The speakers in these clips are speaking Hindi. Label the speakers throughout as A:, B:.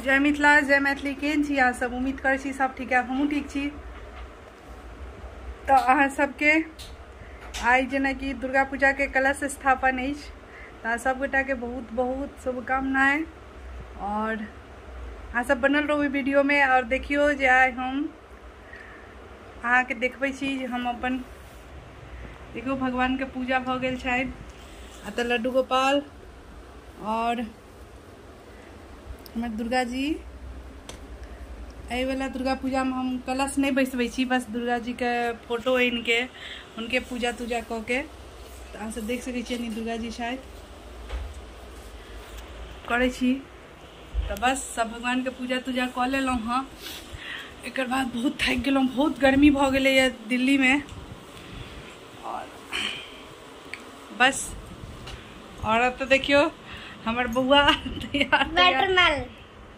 A: जय मिथिला जय मैथिली। केहन छी अहाँ सब? उम्मीद करै छी सब ठीक है, हमहूँ ठीक छी। तो अहाँ सबके आई जेना कि दुर्गा पूजा के कलश स्थापन अछि, तो सब गोटा के बहुत बहुत शुभकामनाएं। और अहाँ सब बनल रहू वीडियो में और देखियो जे आइ हम अहाँ के देखबै छी जे हम अपन देखियो भगवान के पूजा भ गेल छनि। तो लड्डू गोपाल और हमर दुर्गा जी वाला दुर्गा पूजा में हम कलश नहीं बैसबै छी, बस दुर्गा जी के फोटो आनि के उनके पूजा तूजा क के तो अहाँ सब देख सकै छियै दुर्गा जी शायद करै छी। तो बस सब भगवान के पूजा तूजा क लेलहुँ हाँ। एक बाद बहुत थक गेलहुँ, बहुत गर्मी भ गेलै दिल्ली में। और बस और अब तो देखियो हमर बउआ तैयार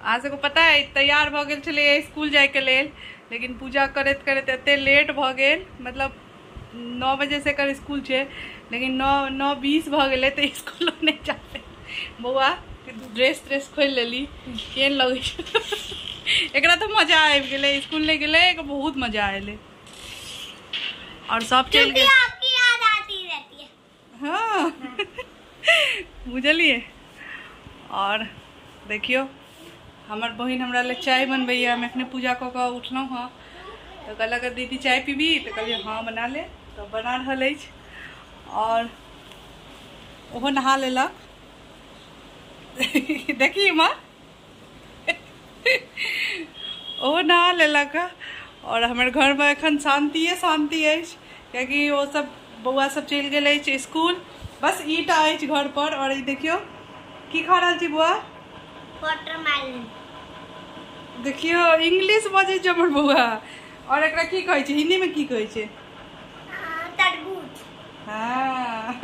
A: अहाँ सबको पता है तैयार भ गेल छलै स्कूल जाए के लेल, लेकिन पूजा करते करते एते लेट भ गेल। मतलब 9 बजे से कर स्कूल छे, लेकिन 9:20 भ गेलै तो स्कूल नहीं जाते। बउआ ड्रेस खोल लेली, केहन लगे एकरा तो मजा आबि गेलै, स्कूल नहीं गेलै बहुत मजा आएले। और सब चल गए,
B: आपकी याद आती रहती है।
A: हाँ बुझलिए। और देखियो हमर बहन हमरा ले चाय बनबैया, हम एखने पूजा क के उठलहुँ हाँ। तो कहलक दीदी चाय पीबी, तो कहलिए हाँ बना ले, तो बना रहल अछि। और ओहो नहा लेलक देखी माँ ओहो नहा लेलक। और हमर घर में एखन शांति अछि, क्योंकि वो सब बउआ सब चलि गेल अछि स्कूल। बस ईटा अछि घर पर। और देखियो की खा रहल छी बुआ?
B: वाटरमेलन।
A: देखियो इंग्लिश बजे छै हमर बउआ। और एकरा की कहै छै हिंदी में, की कहै छै?
B: तरबूज।
A: हाँ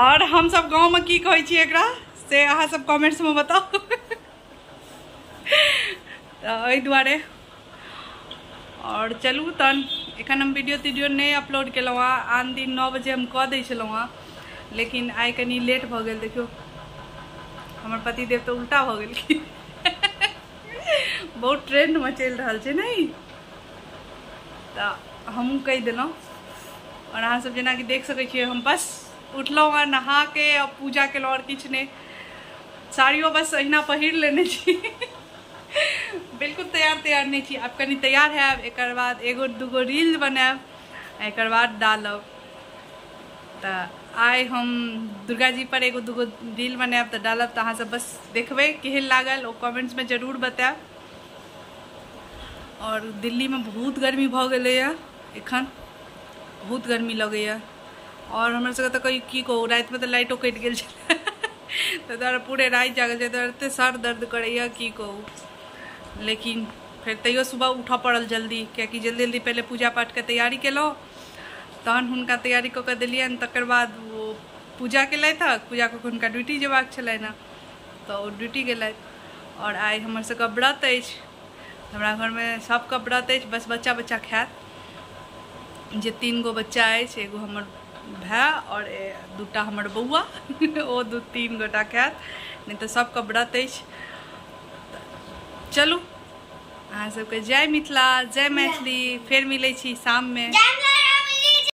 A: और हम सब गांव में की कहै छी एकरा से अहाँ सब कमेंट्स में बताओ। तो एहि दुआरे और चलू तन एखन हम वीडियो नहीं अपलोड केलहुँ हँ। आन दिन 9 बजे हम कऽ दै छलहुँ हँ, लेकिन आई कनी लेट भ गेल। देखियो हमर पतिदेव तो उल्टा भ गेल बहुत ट्रेंड में चल रहा है नहीं, तो हमहूँ कह देलहुँ। और अहाँ सब जेना कि देख सकै छियै हम बस उठलहुँ हँ, नहा के और पूजा केलहुँ और किछु नहीं। साड़ियों बस अहिना पहिर लेने छी बिल्कुल तैयार नहीं छी। आब कनी तैयार हैब, एक बाद एगो दूगो रील बनायब, एक बाद डालब। तो आई हम दुर्गा जी पर एगो दूगो रील बनायब तो डालब, तो अहाँ सब बस देखबै केहन लागल ओ कमेंट्स में जरूर बतायब। और दिल्ली में बहुत गर्मी भ गेलै एखन, बहुत गर्मी लगैया। और हमर सबके तो की कहू रात में तो लाइटो कटि गेल छलै तो द्वारा पूरे रात जागल छै, तो एते सर दर्द करैया की कहू। लेकिन फिर तैयो सुबह उठऽ पड़ल जल्दी, क्योंकि जल्दी पहले पूजा पाठ के तैयारी केलहुँ, तहन हुनका तैयारी कऽ के देलियनि। तकर बाद वो पूजा केलथि हँ, पूजा कऽ के हुनका ड्यूटी जेबाक छलनि हँ, तो ओ ड्यूटी गेलथि। और आई हमर सबके व्रत अछि, हमरा घर में सबके व्रत अछि। बस बच्चा खायत जे 3 गो बच्चा अछि, एगो हमर भाय और 2टा हमर बउआ ओ 2-3 गोटा खायत, नहीं तो सबके व्रत अछि। चलू अहाँ सबके जय मिथिला जय मैथिली। फिर मिलै छी शाम में।